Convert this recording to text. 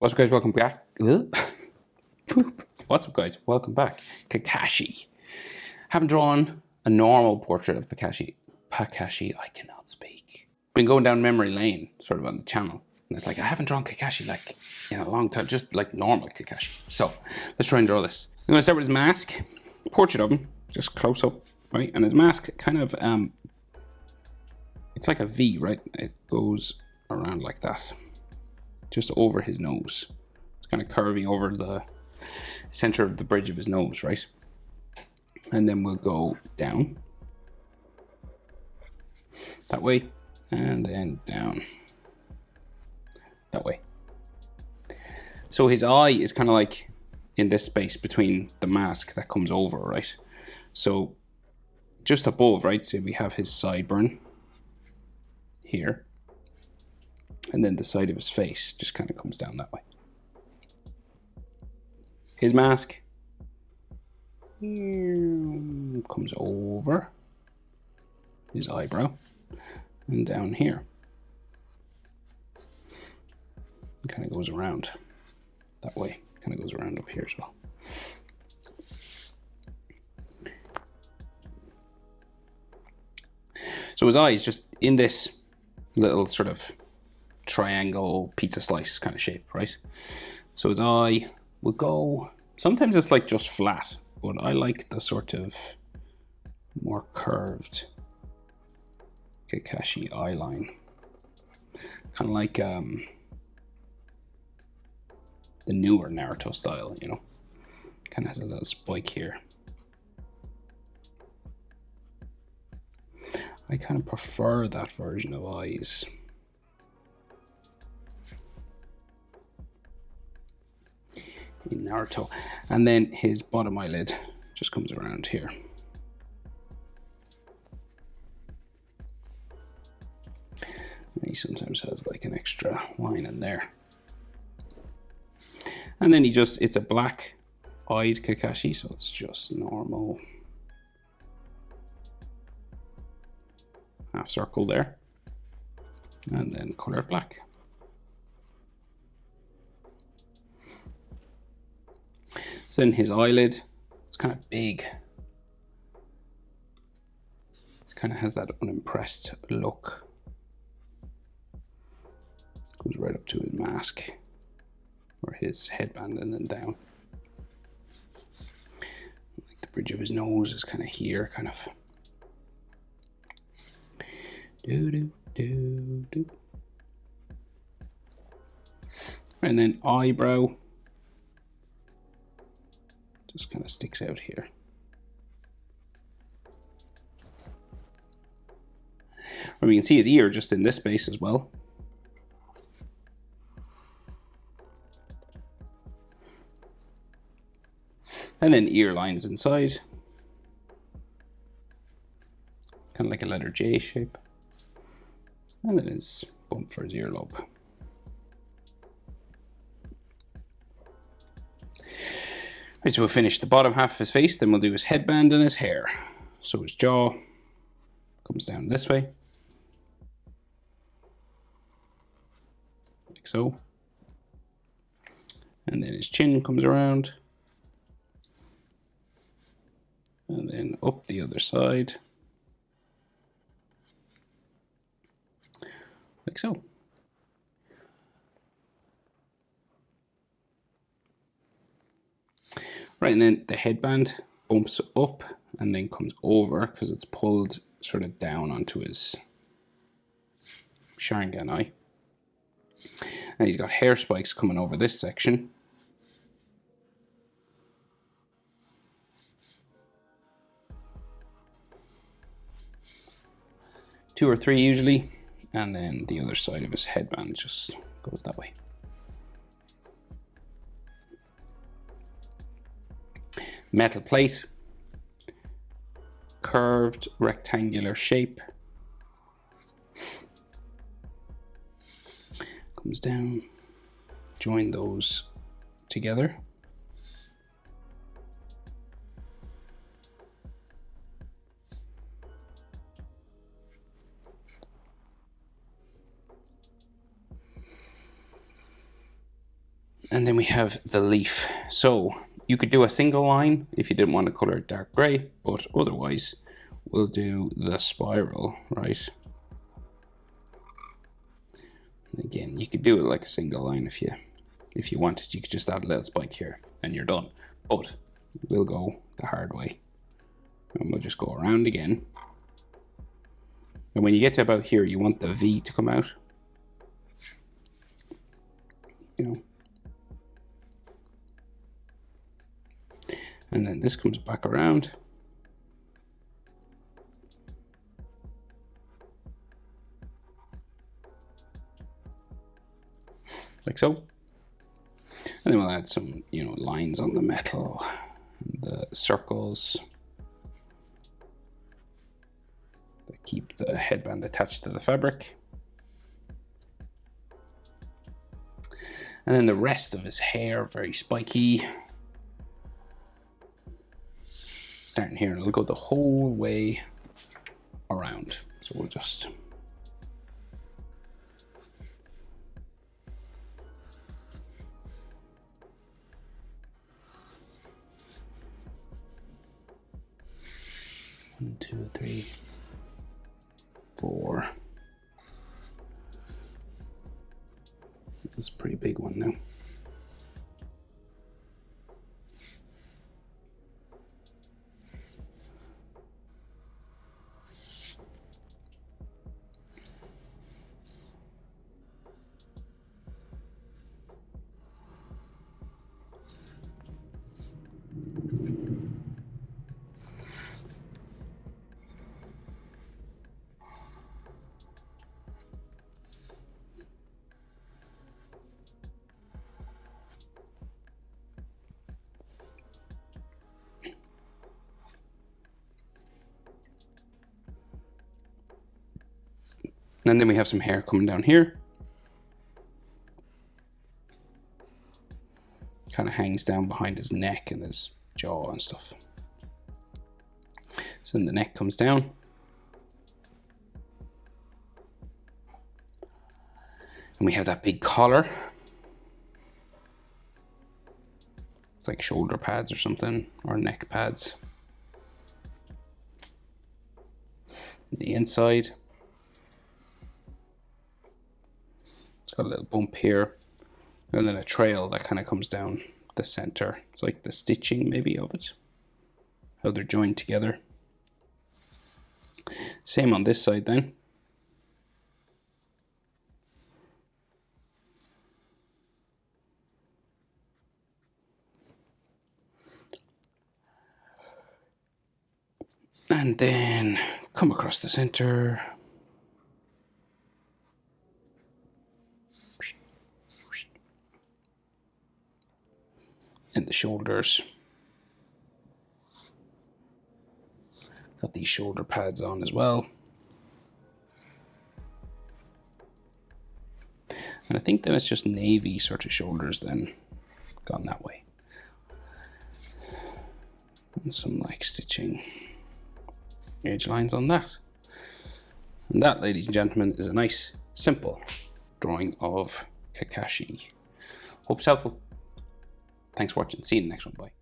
What's up, guys? Welcome back. What's up, guys? Welcome back. Kakashi. Haven't drawn a normal portrait of Kakashi. I cannot speak. Been going down memory lane, sort of on the channel. And it's like, I haven't drawn Kakashi like in a long time, just like normal Kakashi. So let's try and draw this. I'm gonna start with his mask. Portrait of him, just close up, right? And his mask kind of, it's like a V, right? It goes around like that. Just over his nose. It's kind of curvy over the center of the bridge of his nose, right? And then we'll go down that way, and then down that way. So his eye is kind of like in this space between the mask that comes over, right? So just above, right, so we have his sideburn here. And then the side of his face just kind of comes down that way. His mask comes over his eyebrow and down here. It kind of goes around that way. Kind of goes around up here as well. So his eye is just in this little sort of triangle pizza slice kind of shape, right? So his eye will go, sometimes it's like just flat, but I like the sort of more curved Kakashi eye line. Kind of like the newer Naruto style, you know? Kind of has a little spike here. I kind of prefer that version of eyes. In Naruto. And then his bottom eyelid just comes around here. And he sometimes has like an extra line in there. And then it's a black eyed Kakashi, so it's just normal half circle there. And then color black. So then his eyelid, it's kind of big. It kind of has that unimpressed look. Goes right up to his mask, or his headband, and then down. Like the bridge of his nose is kind of here, kind of. And then eyebrow. Just kind of sticks out here. And we can see his ear just in this space as well. And then ear lines inside. Kind of like a letter J shape. And then his bump for his earlobe. Right, so we'll finish the bottom half of his face, then we'll do his headband and his hair. So his jaw comes down this way, like so. And then his chin comes around. And then up the other side, like so. Right, and then the headband bumps up and then comes over because it's pulled sort of down onto his Sharingan eye. And he's got hair spikes coming over this section. Two or three usually, and then the other side of his headband just goes that way. Metal plate, curved rectangular shape, comes down, join those together. And then we have the leaf. So you could do a single line if you didn't want to color it dark gray, but otherwise we'll do the spiral, right? Again, you could do it like a single line if you wanted. You could just add a little spike here and you're done. But we'll go the hard way. And we'll just go around again. And when you get to about here, you want the V to come out. You know. And then this comes back around. Like so. And then we'll add some, lines on the metal and the circles that keep the headband attached to the fabric. And then the rest of his hair, very spiky. Starting here, and it'll go the whole way around. So we'll just one, two, three, four. That's a pretty big one now. And then we have some hair coming down here. Kind of hangs down behind his neck and his jaw and stuff. So then the neck comes down. And we have that big collar. It's like shoulder pads or something, or neck pads. The inside. It's got a little bump here, and then a trail that kind of comes down the center. It's like the stitching maybe of it, how they're joined together. Same on this side then. And then come across the center. And the shoulders. Got these shoulder pads on as well. And I think then it's just navy sort of shoulders then, gone that way. And some like stitching edge lines on that. And that, ladies and gentlemen, is a nice, simple drawing of Kakashi. Hope it's helpful. Thanks for watching. See you in the next one. Bye.